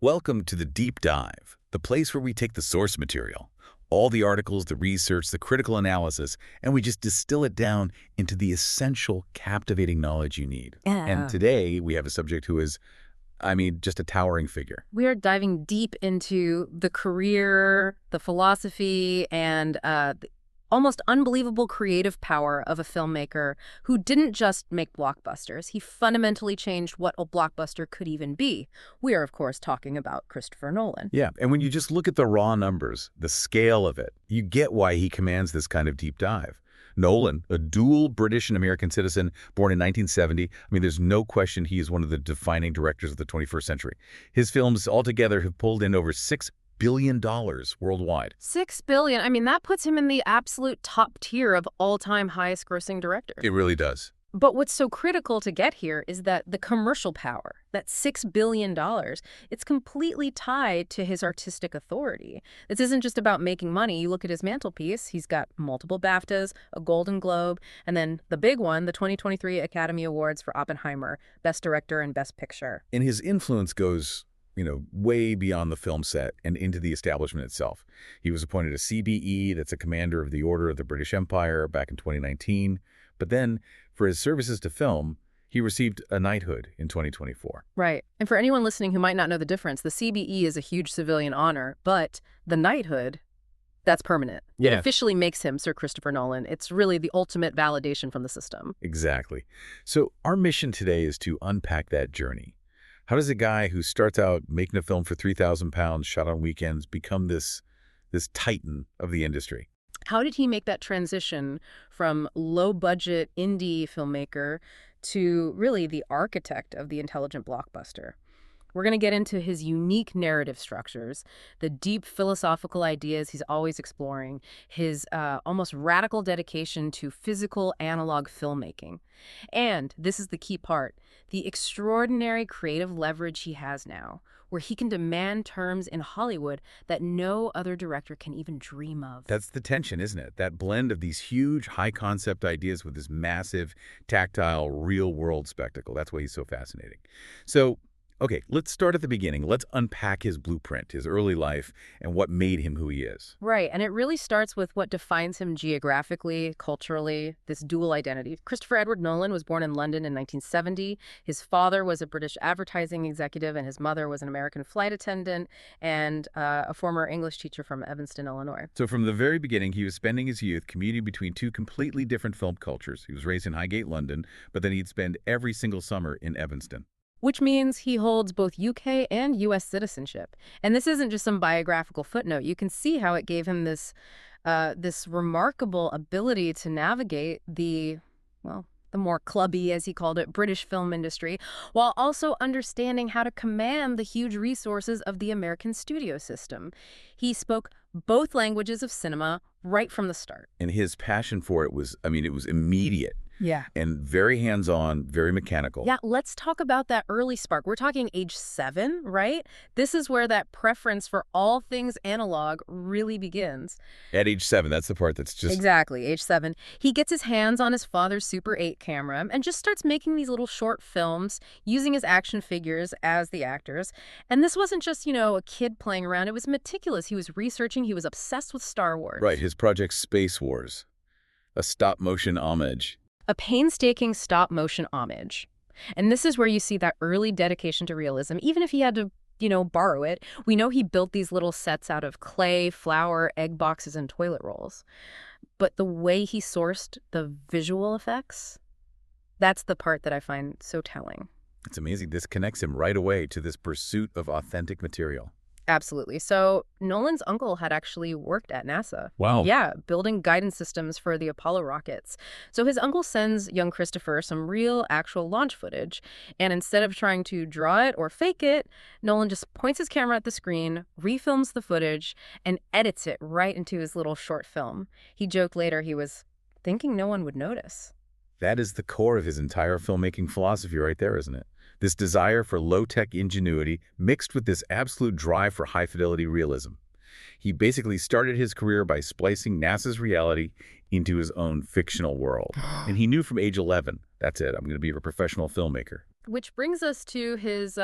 Welcome to the Deep Dive, the place where we take the source material, all the articles, the research, the critical analysis, and we just distill it down into the essential, captivating knowledge you need. And today, we have a subject who is, just a towering figure. We are diving deep into the career, the philosophy, and the almost unbelievable creative power of a filmmaker who didn't just make blockbusters. He fundamentally changed what a blockbuster could even be. We are, of course, talking about Christopher Nolan. Yeah, and when you just look at the raw numbers, the scale of it, you get why he commands this kind of deep dive. Nolan, a dual British and American citizen, born in 1970, there's no question he is one of the defining directors of the 21st century. His films altogether have pulled in over $6 billion worldwide. $6 billion. That puts him in the absolute top tier of all-time highest-grossing directors. It really does. But what's so critical to get here is that the commercial power, that $6 billion, it's completely tied to his artistic authority. This isn't just about making money. You look at his mantelpiece, he's got multiple BAFTAs, a Golden Globe, and then the big one, the 2023 Academy Awards for Oppenheimer, Best Director and Best Picture. And his influence goes way beyond the film set and into the establishment itself. He was appointed a CBE, that's a commander of the Order of the British Empire, back in 2019. But then, for his services to film, he received a knighthood in 2024. Right. And for anyone listening who might not know the difference, the CBE is a huge civilian honor, but the knighthood, that's permanent. Yeah. It officially makes him Sir Christopher Nolan. It's really the ultimate validation from the system. Exactly. So our mission today is to unpack that journey. How does a guy who starts out making a film for £3,000 shot on weekends become this titan of the industry? How did he make that transition from low-budget indie filmmaker to really the architect of the intelligent blockbuster? We're going to get into his unique narrative structures, the deep philosophical ideas he's always exploring, his almost radical dedication to physical analog filmmaking. And this is the key part, the extraordinary creative leverage he has now, where he can demand terms in Hollywood that no other director can even dream of. That's the tension, isn't it? That blend of these huge, high-concept ideas with this massive, tactile, real-world spectacle. That's why he's so fascinating. So, okay, let's start at the beginning. Let's unpack his blueprint, his early life, and what made him who he is. Right, and it really starts with what defines him geographically, culturally, this dual identity. Christopher Edward Nolan was born in London in 1970. His father was a British advertising executive, and his mother was an American flight attendant and a former English teacher from Evanston, Illinois. So from the very beginning, he was spending his youth commuting between two completely different film cultures. He was raised in Highgate, London, but then he'd spend every single summer in Evanston. Which means he holds both UK and US citizenship. And this isn't just some biographical footnote. You can see how it gave him this remarkable ability to navigate the more clubby, as he called it, British film industry, while also understanding how to command the huge resources of the American studio system. He spoke both languages of cinema right from the start. And his passion for it was, it was immediate. Yeah. And very hands-on, very mechanical. Yeah, let's talk about that early spark. We're talking age 7, right? This is where that preference for all things analog really begins. At age 7, that's the part that's just... Exactly, age 7. He gets his hands on his father's Super 8 camera and just starts making these little short films using his action figures as the actors. And this wasn't just, a kid playing around. It was meticulous. He was researching. He was obsessed with Star Wars. Right, his project Space Wars, a stop-motion homage. A painstaking stop-motion homage. And this is where you see that early dedication to realism, even if he had to, borrow it. We know he built these little sets out of clay, flour, egg boxes, and toilet rolls. But the way he sourced the visual effects, that's the part that I find so telling. It's amazing. This connects him right away to this pursuit of authentic material. Absolutely. So Nolan's uncle had actually worked at NASA. Wow. Yeah, building guidance systems for the Apollo rockets. So his uncle sends young Christopher some real, actual launch footage. And instead of trying to draw it or fake it, Nolan just points his camera at the screen, refilms the footage, and edits it right into his little short film. He joked later he was thinking no one would notice. That is the core of his entire filmmaking philosophy right there, isn't it? This desire for low-tech ingenuity mixed with this absolute drive for high-fidelity realism. He basically started his career by splicing NASA's reality into his own fictional world. And he knew from age 11, that's it, I'm going to be a professional filmmaker. Which brings us to his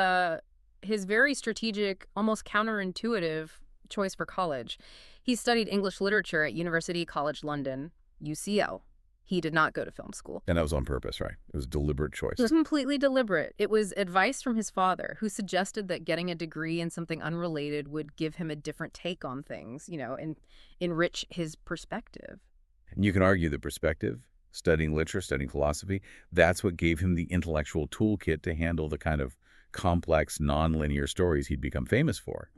his very strategic, almost counterintuitive choice for college. He studied English literature at University College London, UCL. He did not go to film school. And that was on purpose, right? It was a deliberate choice. It was completely deliberate. It was advice from his father, who suggested that getting a degree in something unrelated would give him a different take on things, and enrich his perspective. And you can argue the perspective, studying literature, studying philosophy, that's what gave him the intellectual toolkit to handle the kind of complex, nonlinear stories he'd become famous for.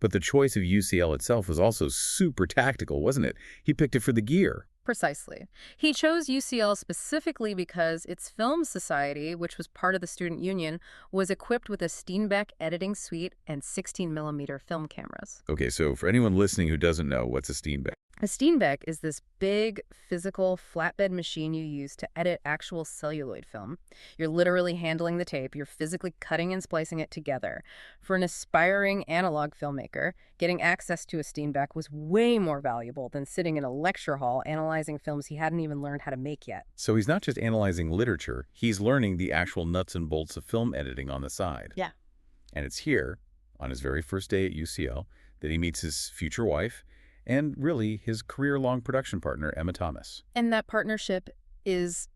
But the choice of UCL itself was also super tactical, wasn't it? He picked it for the gear. Precisely. He chose UCL specifically because its film society, which was part of the student union, was equipped with a Steenbeck editing suite and 16mm film cameras. Okay, so for anyone listening who doesn't know, what's a Steenbeck? A Steenbeck is this big, physical, flatbed machine you use to edit actual celluloid film. You're literally handling the tape. You're physically cutting and splicing it together. For an aspiring analog filmmaker, getting access to a Steenbeck was way more valuable than sitting in a lecture hall analyzing films he hadn't even learned how to make yet. So he's not just analyzing literature, he's learning the actual nuts and bolts of film editing on the side. Yeah. And it's here, on his very first day at UCL, that he meets his future wife, and really his career-long production partner, Emma Thomas. And that partnership is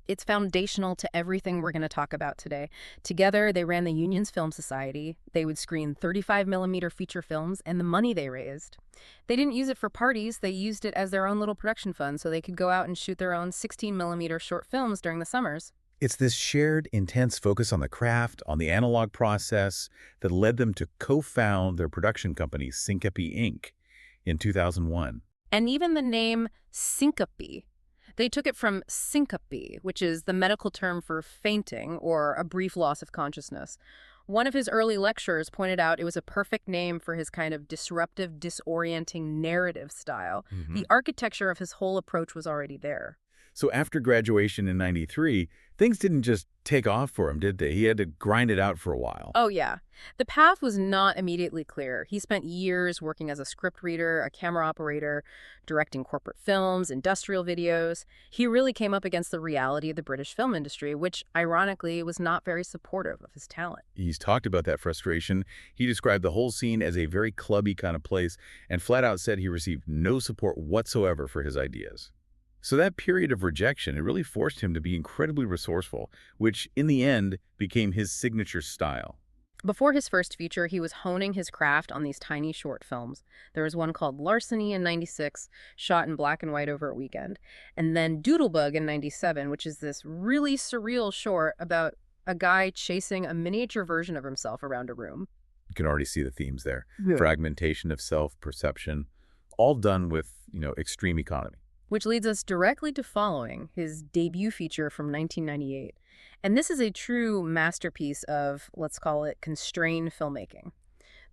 it's foundational to everything we're going to talk about today. Together, they ran the Union's Film Society. They would screen 35mm feature films, and the money they raised, they didn't use it for parties. They used it as their own little production fund so they could go out and shoot their own 16mm short films during the summers. It's this shared, intense focus on the craft, on the analog process, that led them to co-found their production company, Syncope Inc., in 2001. And even the name syncope, they took it from syncope, which is the medical term for fainting or a brief loss of consciousness. One of his early lecturers pointed out it was a perfect name for his kind of disruptive, disorienting narrative style. The architecture of his whole approach was already there. So after graduation in '93, things didn't just take off for him, did they? He had to grind it out for a while. Oh, yeah. The path was not immediately clear. He spent years working as a script reader, a camera operator, directing corporate films, industrial videos. He really came up against the reality of the British film industry, which, ironically, was not very supportive of his talent. He's talked about that frustration. He described the whole scene as a very clubby kind of place and flat out said he received no support whatsoever for his ideas. So that period of rejection, it really forced him to be incredibly resourceful, which in the end became his signature style. Before his first feature, he was honing his craft on these tiny short films. There was one called Larceny in '96, shot in black and white over a weekend. And then Doodlebug in '97, which is this really surreal short about a guy chasing a miniature version of himself around a room. You can already see the themes there. Yeah. Fragmentation of self-perception, all done with, extreme economy. Which leads us directly to following his debut feature from 1998. And this is a true masterpiece of, let's call it, constrained filmmaking.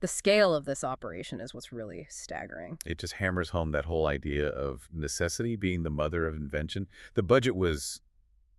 The scale of this operation is what's really staggering. It just hammers home that whole idea of necessity being the mother of invention. The budget was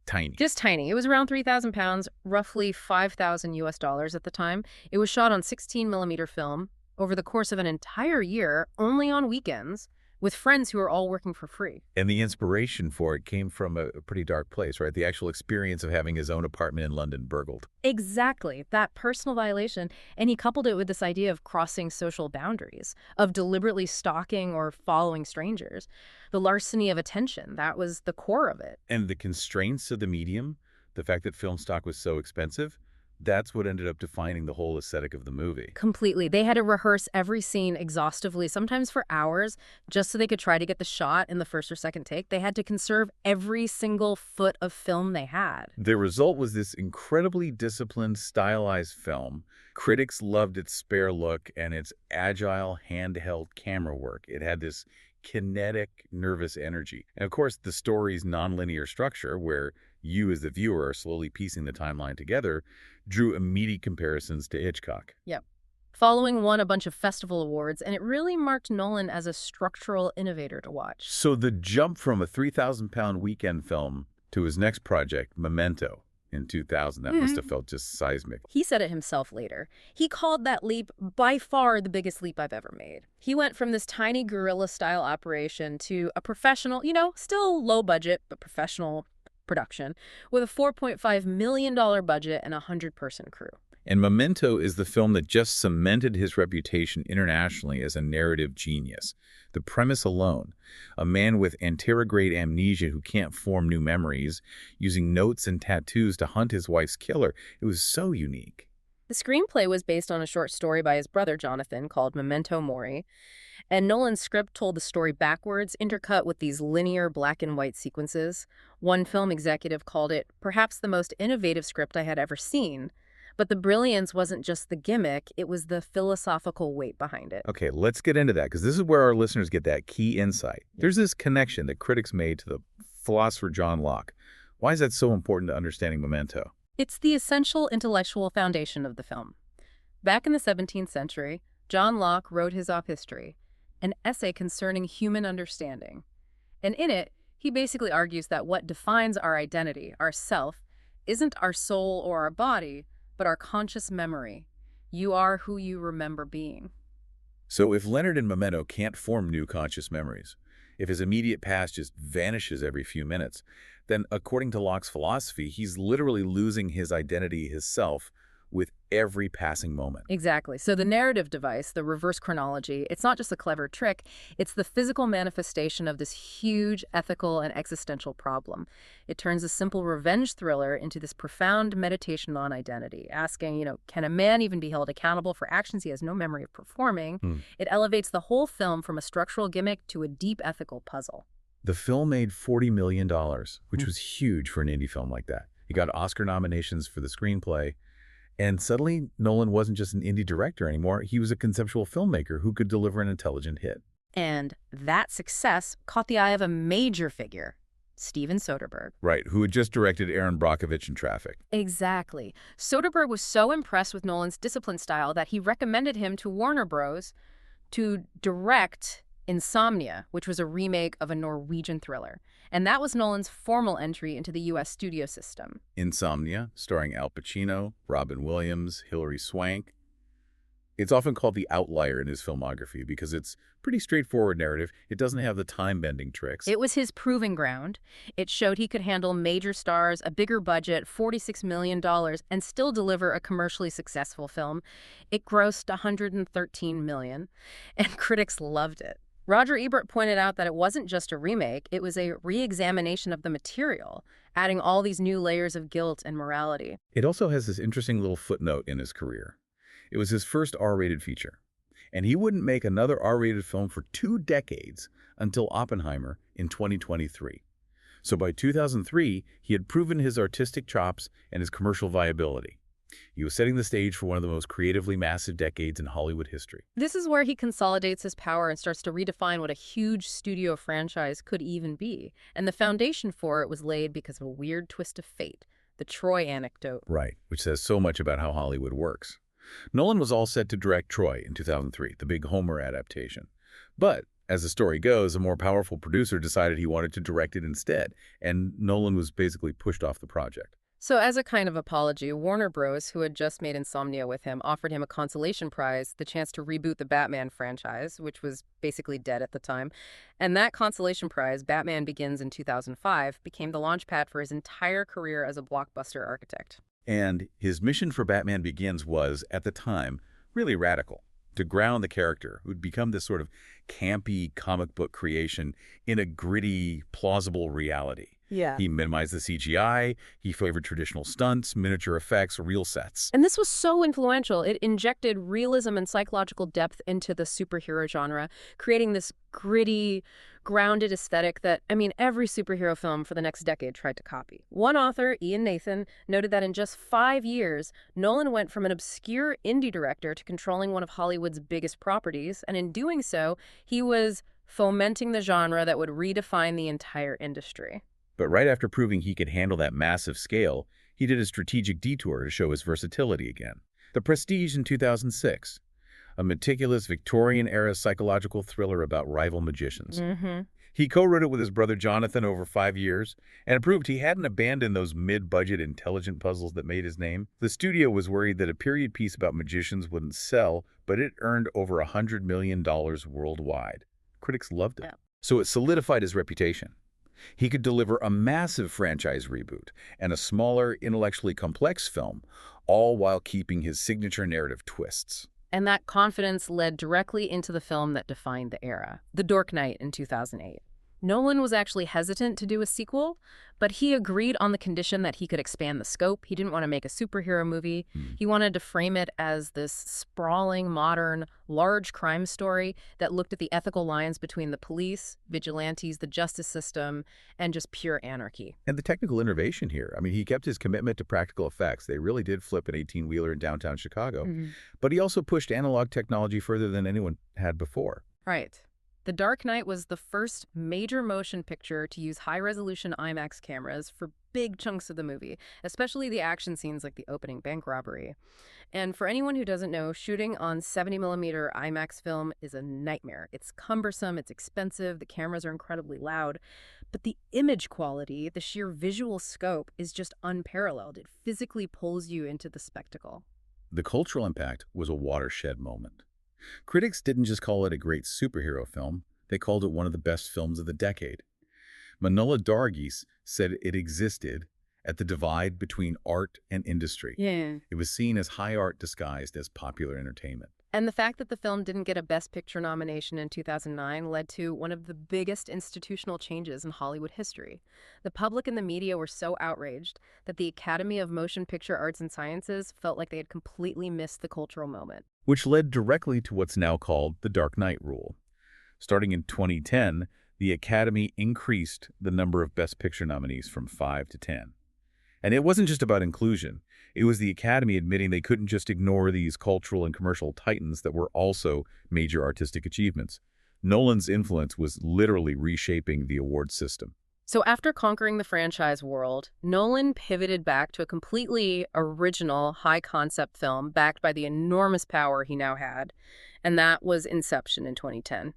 tiny. Just tiny. It was around 3,000 pounds, roughly $5,000 at the time. It was shot on 16mm film over the course of an entire year, only on weekends, with friends who are all working for free. And the inspiration for it came from a pretty dark place, right? The actual experience of having his own apartment in London burgled. Exactly, that personal violation. And he coupled it with this idea of crossing social boundaries, of deliberately stalking or following strangers. The larceny of attention, that was the core of it. And the constraints of the medium, the fact that film stock was so expensive, that's what ended up defining the whole aesthetic of the movie. Completely. They had to rehearse every scene exhaustively, sometimes for hours, just so they could try to get the shot in the first or second take. They had to conserve every single foot of film they had. The result was this incredibly disciplined, stylized film. Critics loved its spare look and its agile, handheld camera work. It had this kinetic, nervous energy. And of course, the story's nonlinear structure, where you as the viewer are slowly piecing the timeline together, drew immediate comparisons to Hitchcock. Yep. Following won a bunch of festival awards, and it really marked Nolan as a structural innovator to watch. So the jump from a 3,000-pound weekend film to his next project, Memento, in 2000, that must have felt just seismic. He said it himself later. He called that leap by far the biggest leap I've ever made. He went from this tiny guerrilla-style operation to a professional, still low budget, but professional production with a $4.5 million budget and a 100-person crew. And Memento is the film that just cemented his reputation internationally as a narrative genius. The premise alone, a man with anterograde amnesia who can't form new memories, using notes and tattoos to hunt his wife's killer, it was so unique. The screenplay was based on a short story by his brother Jonathan called Memento Mori, and Nolan's script told the story backwards, intercut with these linear black and white sequences. One film executive called it perhaps the most innovative script I had ever seen. But the brilliance wasn't just the gimmick, it was the philosophical weight behind it. Okay, let's get into that, because this is where our listeners get that key insight. There's this connection that critics made to the philosopher John Locke. Why is that so important to understanding Memento? It's the essential intellectual foundation of the film. Back in the 17th century, John Locke wrote his Of History, an essay concerning human understanding. And in it, he basically argues that what defines our identity, our self, isn't our soul or our body, but our conscious memory. You are who you remember being. So if Leonard in Memento can't form new conscious memories, if his immediate past just vanishes every few minutes, then according to Locke's philosophy, he's literally losing his identity, his self, with every passing moment. Exactly. So the narrative device, the reverse chronology, it's not just a clever trick, it's the physical manifestation of this huge ethical and existential problem. It turns a simple revenge thriller into this profound meditation on identity, asking, can a man even be held accountable for actions he has no memory of performing? It elevates the whole film from a structural gimmick to a deep ethical puzzle. The film made $40 million, which was huge for an indie film like that. He got Oscar nominations for the screenplay. And suddenly, Nolan wasn't just an indie director anymore. He was a conceptual filmmaker who could deliver an intelligent hit. And that success caught the eye of a major figure, Steven Soderbergh. Right, who had just directed Aaron Brockovich in Traffic. Exactly. Soderbergh was so impressed with Nolan's disciplined style that he recommended him to Warner Bros. To direct Insomnia, which was a remake of a Norwegian thriller. And that was Nolan's formal entry into the U.S. studio system. Insomnia, starring Al Pacino, Robin Williams, Hilary Swank. It's often called the outlier in his filmography because it's pretty straightforward narrative. It doesn't have the time-bending tricks. It was his proving ground. It showed he could handle major stars, a bigger budget, $46 million, and still deliver a commercially successful film. It grossed $113 million, and critics loved it. Roger Ebert pointed out that it wasn't just a remake, it was a re-examination of the material, adding all these new layers of guilt and morality. It also has this interesting little footnote in his career. It was his first R-rated feature, and he wouldn't make another R-rated film for 2 decades until Oppenheimer in 2023. So by 2003, he had proven his artistic chops and his commercial viability. He was setting the stage for one of the most creatively massive decades in Hollywood history. This is where he consolidates his power and starts to redefine what a huge studio franchise could even be. And the foundation for it was laid because of a weird twist of fate, the Troy anecdote. Right, which says so much about how Hollywood works. Nolan was all set to direct Troy in 2003, the big Homer adaptation. But as the story goes, a more powerful producer decided he wanted to direct it instead, and Nolan was basically pushed off the project. So as a kind of apology, Warner Bros., who had just made Insomnia with him, offered him a consolation prize, the chance to reboot the Batman franchise, which was basically dead at the time. And that consolation prize, Batman Begins in 2005, became the launchpad for his entire career as a blockbuster architect. And his mission for Batman Begins was, at the time, really radical. To ground the character, who'd become this sort of campy comic book creation in a gritty, plausible reality. Yeah. He minimized the CGI, he favored traditional stunts, miniature effects, real sets. And this was so influential. It injected realism and psychological depth into the superhero genre, creating this gritty, grounded aesthetic that, every superhero film for the next decade tried to copy. One author, Ian Nathan, noted that in just 5 years, Nolan went from an obscure indie director to controlling one of Hollywood's biggest properties, and in doing so, he was fomenting the genre that would redefine the entire industry. But right after proving he could handle that massive scale, he did a strategic detour to show his versatility again. The Prestige in 2006, a meticulous Victorian-era psychological thriller about rival magicians. He co-wrote it with his brother Jonathan over 5 years, and it proved he hadn't abandoned those mid-budget intelligent puzzles that made his name. The studio was worried that a period piece about magicians wouldn't sell, but it earned over $100 million worldwide. Critics loved it. Yeah. So it solidified his reputation. He could deliver a massive franchise reboot and a smaller, intellectually complex film, all while keeping his signature narrative twists. And that confidence led directly into the film that defined the era, The Dark Knight in 2008. Nolan was actually hesitant to do a sequel, but he agreed on the condition that he could expand the scope. He didn't want to make a superhero movie. He wanted to frame it as this sprawling, modern, large crime story that looked at the ethical lines between the police, vigilantes, the justice system, and just pure anarchy. And the technical innovation here, I mean, he kept his commitment to practical effects. They really did flip an 18-wheeler in downtown Chicago. But he also pushed analog technology further than anyone had before. Right. The Dark Knight was the first major motion picture to use high-resolution IMAX cameras for big chunks of the movie, especially the action scenes like the opening bank robbery. And for anyone who doesn't know, shooting on 70mm IMAX film is a nightmare. It's cumbersome, it's expensive, the cameras are incredibly loud, but the image quality, the sheer visual scope is just unparalleled. It physically pulls you into the spectacle. The cultural impact was a watershed moment. Critics didn't just call it a great superhero film, they called it one of the best films of the decade. Manohla Dargis said it existed at the divide between art and industry. Yeah. It was seen as high art disguised as popular entertainment. And the fact that the film didn't get a Best Picture nomination in 2009 led to one of the biggest institutional changes in Hollywood history. The public and the media were so outraged that the Academy of Motion Picture Arts and Sciences felt like they had completely missed the cultural moment. Which led directly to what's now called the Dark Knight rule. Starting in 2010, the Academy increased the number of Best Picture nominees from 5 to 10. And it wasn't just about inclusion. It was the Academy admitting they couldn't just ignore these cultural and commercial titans that were also major artistic achievements. Nolan's influence was literally reshaping the award system. So after conquering the franchise world, Nolan pivoted back to a completely original, high-concept film backed by the enormous power he now had, and that was Inception in 2010.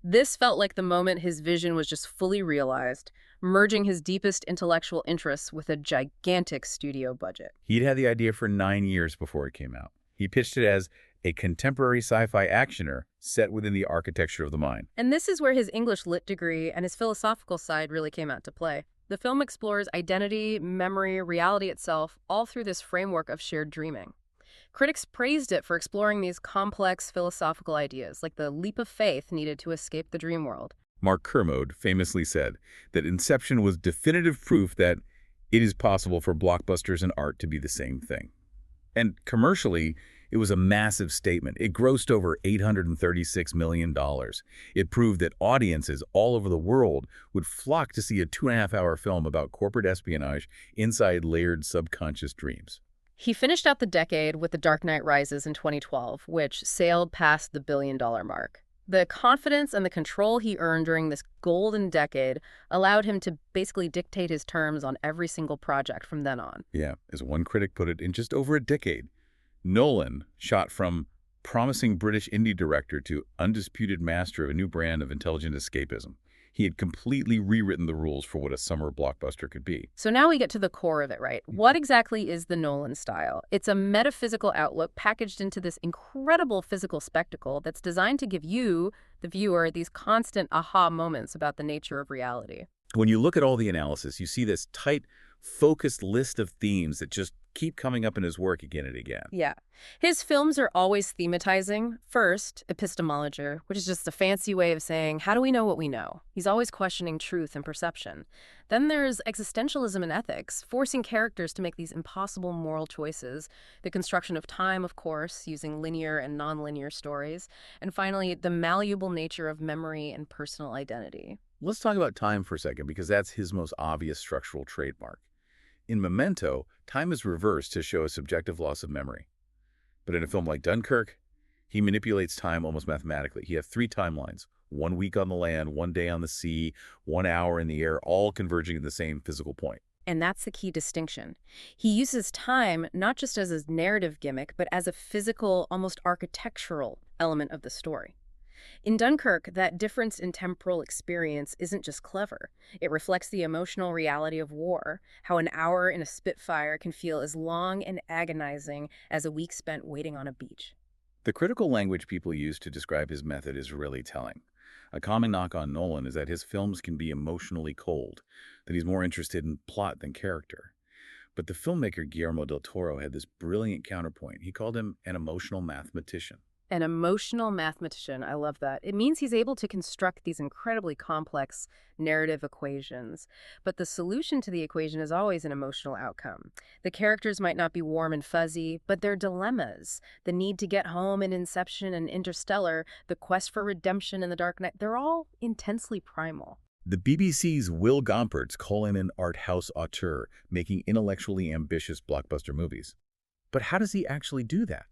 This felt like the moment his vision was just fully realized, merging his deepest intellectual interests with a gigantic studio budget. He'd had the idea for 9 years before it came out. He pitched it as a contemporary sci-fi actioner set within the architecture of the mind. And this is where his English lit degree and his philosophical side really came out to play. The film explores identity, memory, reality itself, all through this framework of shared dreaming. Critics praised it for exploring these complex philosophical ideas, like the leap of faith needed to escape the dream world. Mark Kermode famously said that Inception was definitive proof that it is possible for blockbusters and art to be the same thing. And commercially, it was a massive statement. It grossed over $836 million. It proved that audiences all over the world would flock to see a 2.5-hour film about corporate espionage inside layered subconscious dreams. He finished out the decade with The Dark Knight Rises in 2012, which sailed past the billion-dollar mark. The confidence and the control he earned during this golden decade allowed him to basically dictate his terms on every single project from then on. Yeah, as one critic put it, in just over a decade, Nolan shot from promising British indie director to undisputed master of a new brand of intelligent escapism. He had completely rewritten the rules for what a summer blockbuster could be. So now we get to the core of it, right? What exactly is the Nolan style? It's a metaphysical outlook packaged into this incredible physical spectacle that's designed to give you, the viewer, these constant aha moments about the nature of reality. When you look at all the analysis, you see this tight, focused list of themes that just keep coming up in his work again and again. Yeah. His films are always thematizing. First, epistemology, which is just a fancy way of saying, how do we know what we know? He's always questioning truth and perception. Then there's existentialism and ethics, forcing characters to make these impossible moral choices. The construction of time, of course, using linear and nonlinear stories. And finally, the malleable nature of memory and personal identity. Let's talk about time for a second, because that's his most obvious structural trademark. In Memento, time is reversed to show a subjective loss of memory. But in a film like Dunkirk, he manipulates time almost mathematically. He has 3 timelines, 1 week on the land, 1 day on the sea, 1 hour in the air, all converging at the same physical point. And that's the key distinction. He uses time not just as a narrative gimmick, but as a physical, almost architectural element of the story. In Dunkirk, that difference in temporal experience isn't just clever. It reflects the emotional reality of war, how an hour in a Spitfire can feel as long and agonizing as a week spent waiting on a beach. The critical language people use to describe his method is really telling. A common knock on Nolan is that his films can be emotionally cold, that he's more interested in plot than character. But the filmmaker Guillermo del Toro had this brilliant counterpoint. He called him an emotional mathematician. An emotional mathematician. I love that. It means he's able to construct these incredibly complex narrative equations. But the solution to the equation is always an emotional outcome. The characters might not be warm and fuzzy, but their dilemmas, the need to get home in Inception and Interstellar, the quest for redemption in The Dark Knight, they're all intensely primal. The BBC's Will Gompertz call him an art house auteur, making intellectually ambitious blockbuster movies. But how does he actually do that?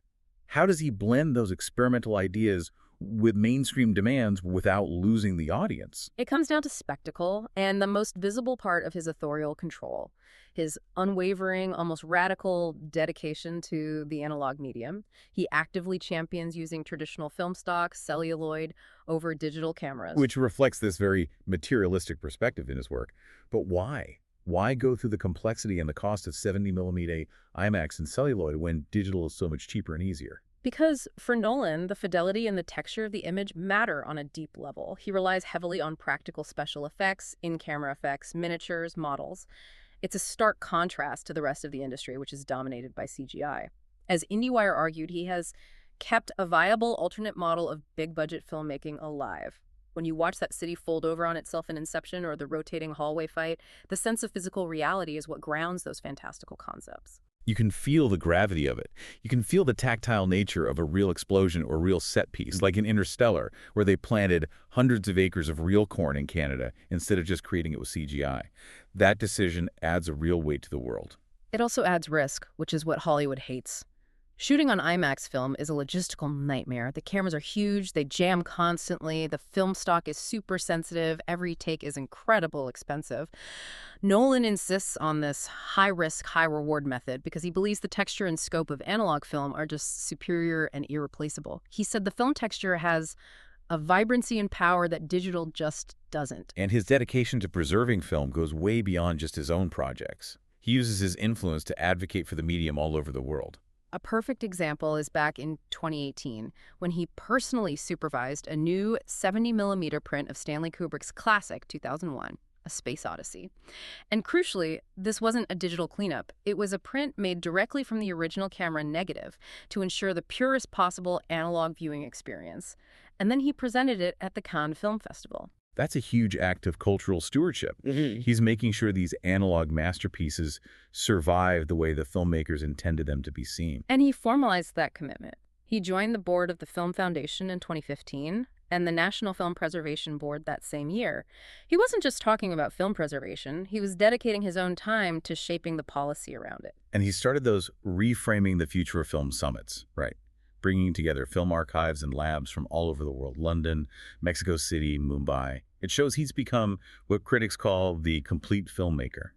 How does he blend those experimental ideas with mainstream demands without losing the audience? It comes down to spectacle and the most visible part of his authorial control, his unwavering, almost radical dedication to the analog medium. He actively champions using traditional film stock, celluloid, over digital cameras. Which reflects this very materialistic perspective in his work. But why? Why go through the complexity and the cost of 70mm IMAX and celluloid when digital is so much cheaper and easier? Because for Nolan, the fidelity and the texture of the image matter on a deep level. He relies heavily on practical special effects, in-camera effects, miniatures, models. It's a stark contrast to the rest of the industry, which is dominated by CGI. As IndieWire argued, he has kept a viable alternate model of big-budget filmmaking alive. When you watch that city fold over on itself in Inception or the rotating hallway fight, the sense of physical reality is what grounds those fantastical concepts. You can feel the gravity of it. You can feel the tactile nature of a real explosion or real set piece, like in Interstellar, where they planted hundreds of acres of real corn in Canada instead of just creating it with CGI. That decision adds a real weight to the world. It also adds risk, which is what Hollywood hates. Shooting on IMAX film is a logistical nightmare. The cameras are huge, they jam constantly, the film stock is super sensitive, every take is incredibly expensive. Nolan insists on this high-risk, high-reward method because he believes the texture and scope of analog film are just superior and irreplaceable. He said the film texture has a vibrancy and power that digital just doesn't. And his dedication to preserving film goes way beyond just his own projects. He uses his influence to advocate for the medium all over the world. A perfect example is back in 2018, when he personally supervised a new 70mm print of Stanley Kubrick's classic 2001, A Space Odyssey. And crucially, this wasn't a digital cleanup. It was a print made directly from the original camera negative to ensure the purest possible analog viewing experience. And then he presented it at the Cannes Film Festival. That's a huge act of cultural stewardship. He's making sure these analog masterpieces survive the way the filmmakers intended them to be seen. And he formalized that commitment. He joined the board of the Film Foundation in 2015 and the National Film Preservation Board that same year. He wasn't just talking about film preservation, he was dedicating his own time to shaping the policy around it. And he started those Reframing the Future of Film summits, right? Bringing together film archives and labs from all over the world, London, Mexico City, Mumbai. It shows he's become what critics call the complete filmmaker.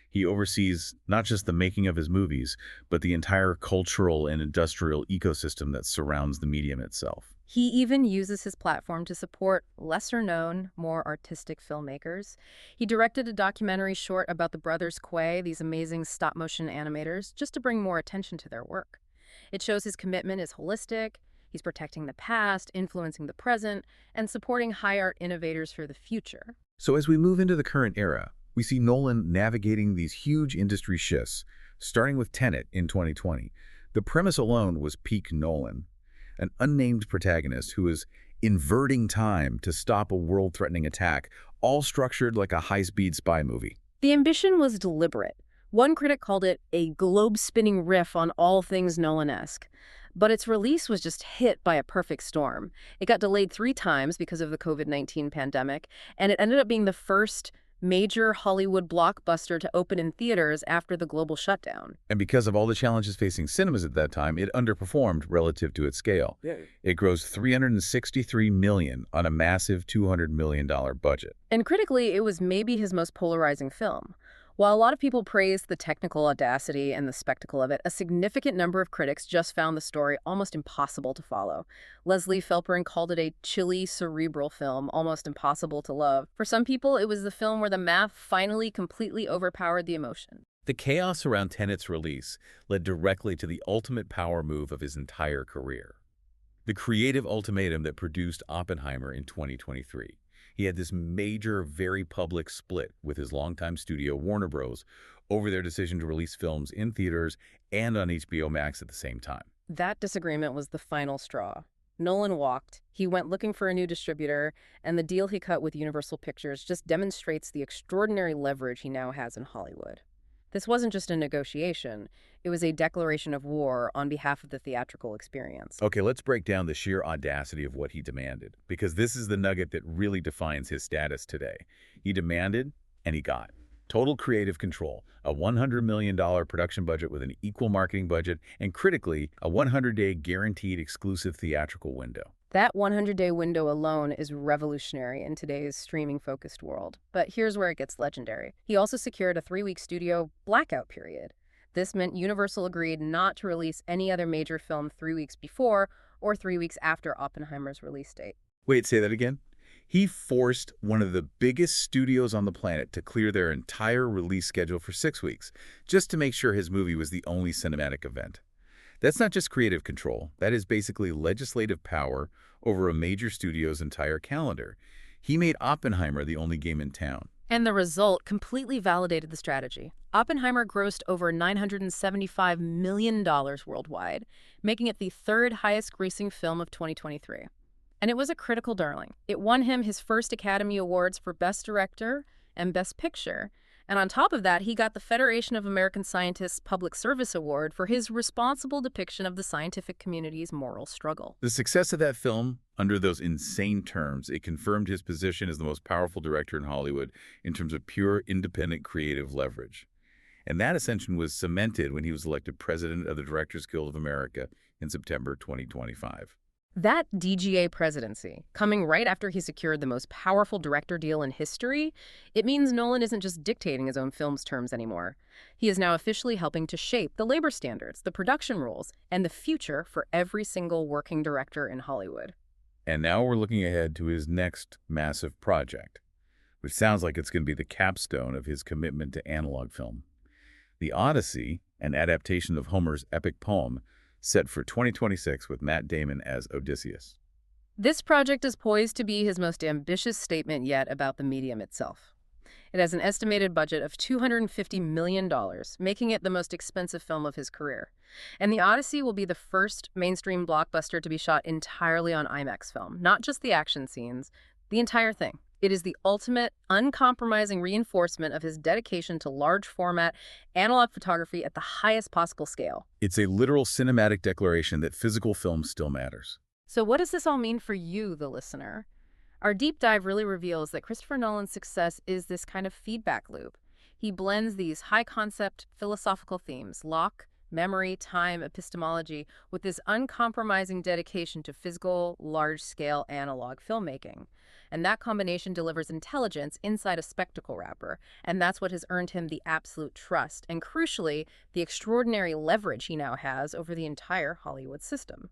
He oversees not just the making of his movies, but the entire cultural and industrial ecosystem that surrounds the medium itself. He even uses his platform to support lesser-known, more artistic filmmakers. He directed a documentary short about the brothers Quay, these amazing stop-motion animators, just to bring more attention to their work. It shows his commitment is holistic. He's protecting the past, influencing the present, and supporting high art innovators for the future. So as we move into the current era, we see Nolan navigating these huge industry shifts, starting with Tenet in 2020. The premise alone was peak Nolan, an unnamed protagonist who is inverting time to stop a world-threatening attack, all structured like a high-speed spy movie. The ambition was deliberate. One critic called it a globe-spinning riff on all things Nolan-esque. But its release was just hit by a perfect storm. It got delayed 3 times because of the COVID-19 pandemic, and it ended up being the first major Hollywood blockbuster to open in theaters after the global shutdown. And because of all the challenges facing cinemas at that time, it underperformed relative to its scale. It grossed $363 million on a massive $200 million budget. And critically, it was maybe his most polarizing film. While a lot of people praised the technical audacity and the spectacle of it, a significant number of critics just found the story almost impossible to follow. Leslie Felperin called it a chilly, cerebral film, almost impossible to love. For some people, it was the film where the math finally completely overpowered the emotion. The chaos around Tenet's release led directly to the ultimate power move of his entire career. The creative ultimatum that produced Oppenheimer in 2023. He had this major, very public split with his longtime studio, Warner Bros., over their decision to release films in theaters and on HBO Max at the same time. That disagreement was the final straw. Nolan walked, he went looking for a new distributor, and the deal he cut with Universal Pictures just demonstrates the extraordinary leverage he now has in Hollywood. This wasn't just a negotiation, it was a declaration of war on behalf of the theatrical experience. Okay, let's break down the sheer audacity of what he demanded, because this is the nugget that really defines his status today. He demanded, and he got. Total creative control, a $100 million production budget with an equal marketing budget, and critically, a 100-day guaranteed exclusive theatrical window. That 100-day window alone is revolutionary in today's streaming-focused world. But here's where it gets legendary. He also secured a 3-week studio blackout period. This meant Universal agreed not to release any other major film 3 weeks before or 3 weeks after Oppenheimer's release date. Wait, say that again? He forced one of the biggest studios on the planet to clear their entire release schedule for 6 weeks, just to make sure his movie was the only cinematic event. That's not just creative control. That is basically legislative power over a major studio's entire calendar. He made Oppenheimer the only game in town. And the result completely validated the strategy. Oppenheimer grossed over $975 million worldwide, making it the third highest-grossing film of 2023. And it was a critical darling. It won him his first Academy Awards for Best Director and Best Picture. And on top of that, he got the Federation of American Scientists Public Service Award for his responsible depiction of the scientific community's moral struggle. The success of that film, under those insane terms, it confirmed his position as the most powerful director in Hollywood in terms of pure, independent, creative leverage. And that ascension was cemented when he was elected president of the Directors Guild of America in September 2025. That DGA presidency, coming right after he secured the most powerful director deal in history, it means Nolan isn't just dictating his own film's terms anymore. He is now officially helping to shape the labor standards, the production rules, and the future for every single working director in Hollywood. And now we're looking ahead to his next massive project, which sounds like it's going to be the capstone of his commitment to analog film. The Odyssey, an adaptation of Homer's epic poem, set for 2026 with Matt Damon as Odysseus. This project is poised to be his most ambitious statement yet about the medium itself. It has an estimated budget of $250 million, making it the most expensive film of his career. And The Odyssey will be the first mainstream blockbuster to be shot entirely on IMAX film, not just the action scenes, the entire thing. It is the ultimate, uncompromising reinforcement of his dedication to large-format, analog photography at the highest possible scale. It's a literal cinematic declaration that physical film still matters. So what does this all mean for you, the listener? Our deep dive really reveals that Christopher Nolan's success is this kind of feedback loop. He blends these high-concept philosophical themes, Locke, memory, time, epistemology, with this uncompromising dedication to physical, large-scale analog filmmaking. And that combination delivers intelligence inside a spectacle wrapper, and that's what has earned him the absolute trust, and crucially, the extraordinary leverage he now has over the entire Hollywood system.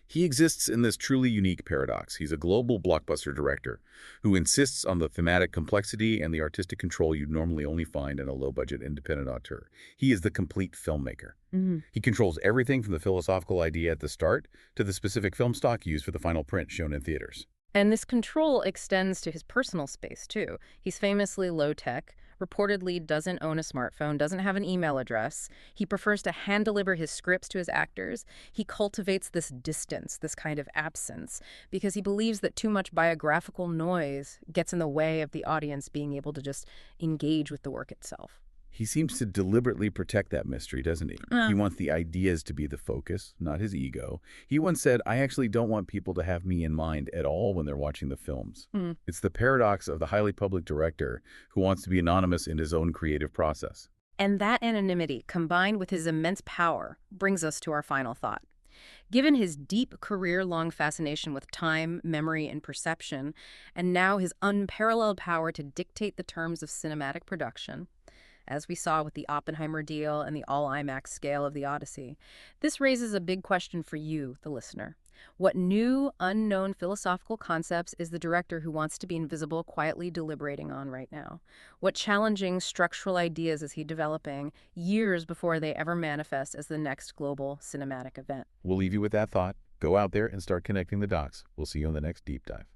He exists in this truly unique paradox. He's a global blockbuster director who insists on the thematic complexity and the artistic control you'd normally only find in a low-budget independent auteur. He is the complete filmmaker. He controls everything from the philosophical idea at the start to the specific film stock used for the final print shown in theaters. And this control extends to his personal space, too. He's famously low-tech, reportedly doesn't own a smartphone, doesn't have an email address. He prefers to hand-deliver his scripts to his actors. He cultivates this distance, this kind of absence, because he believes that too much biographical noise gets in the way of the audience being able to just engage with the work itself. He seems to deliberately protect that mystery, doesn't he? He wants the ideas to be the focus, not his ego. He once said, "I actually don't want people to have me in mind at all when they're watching the films." It's the paradox of the highly public director who wants to be anonymous in his own creative process. And that anonymity, combined with his immense power, brings us to our final thought. Given his deep career-long fascination with time, memory, and perception, and now his unparalleled power to dictate the terms of cinematic production, as we saw with the Oppenheimer deal and the all-IMAX scale of The Odyssey, this raises a big question for you, the listener. What new, unknown philosophical concepts is the director who wants to be invisible quietly deliberating on right now? What challenging structural ideas is he developing years before they ever manifest as the next global cinematic event? We'll leave you with that thought. Go out there and start connecting the dots. We'll see you on the next Deep Dive.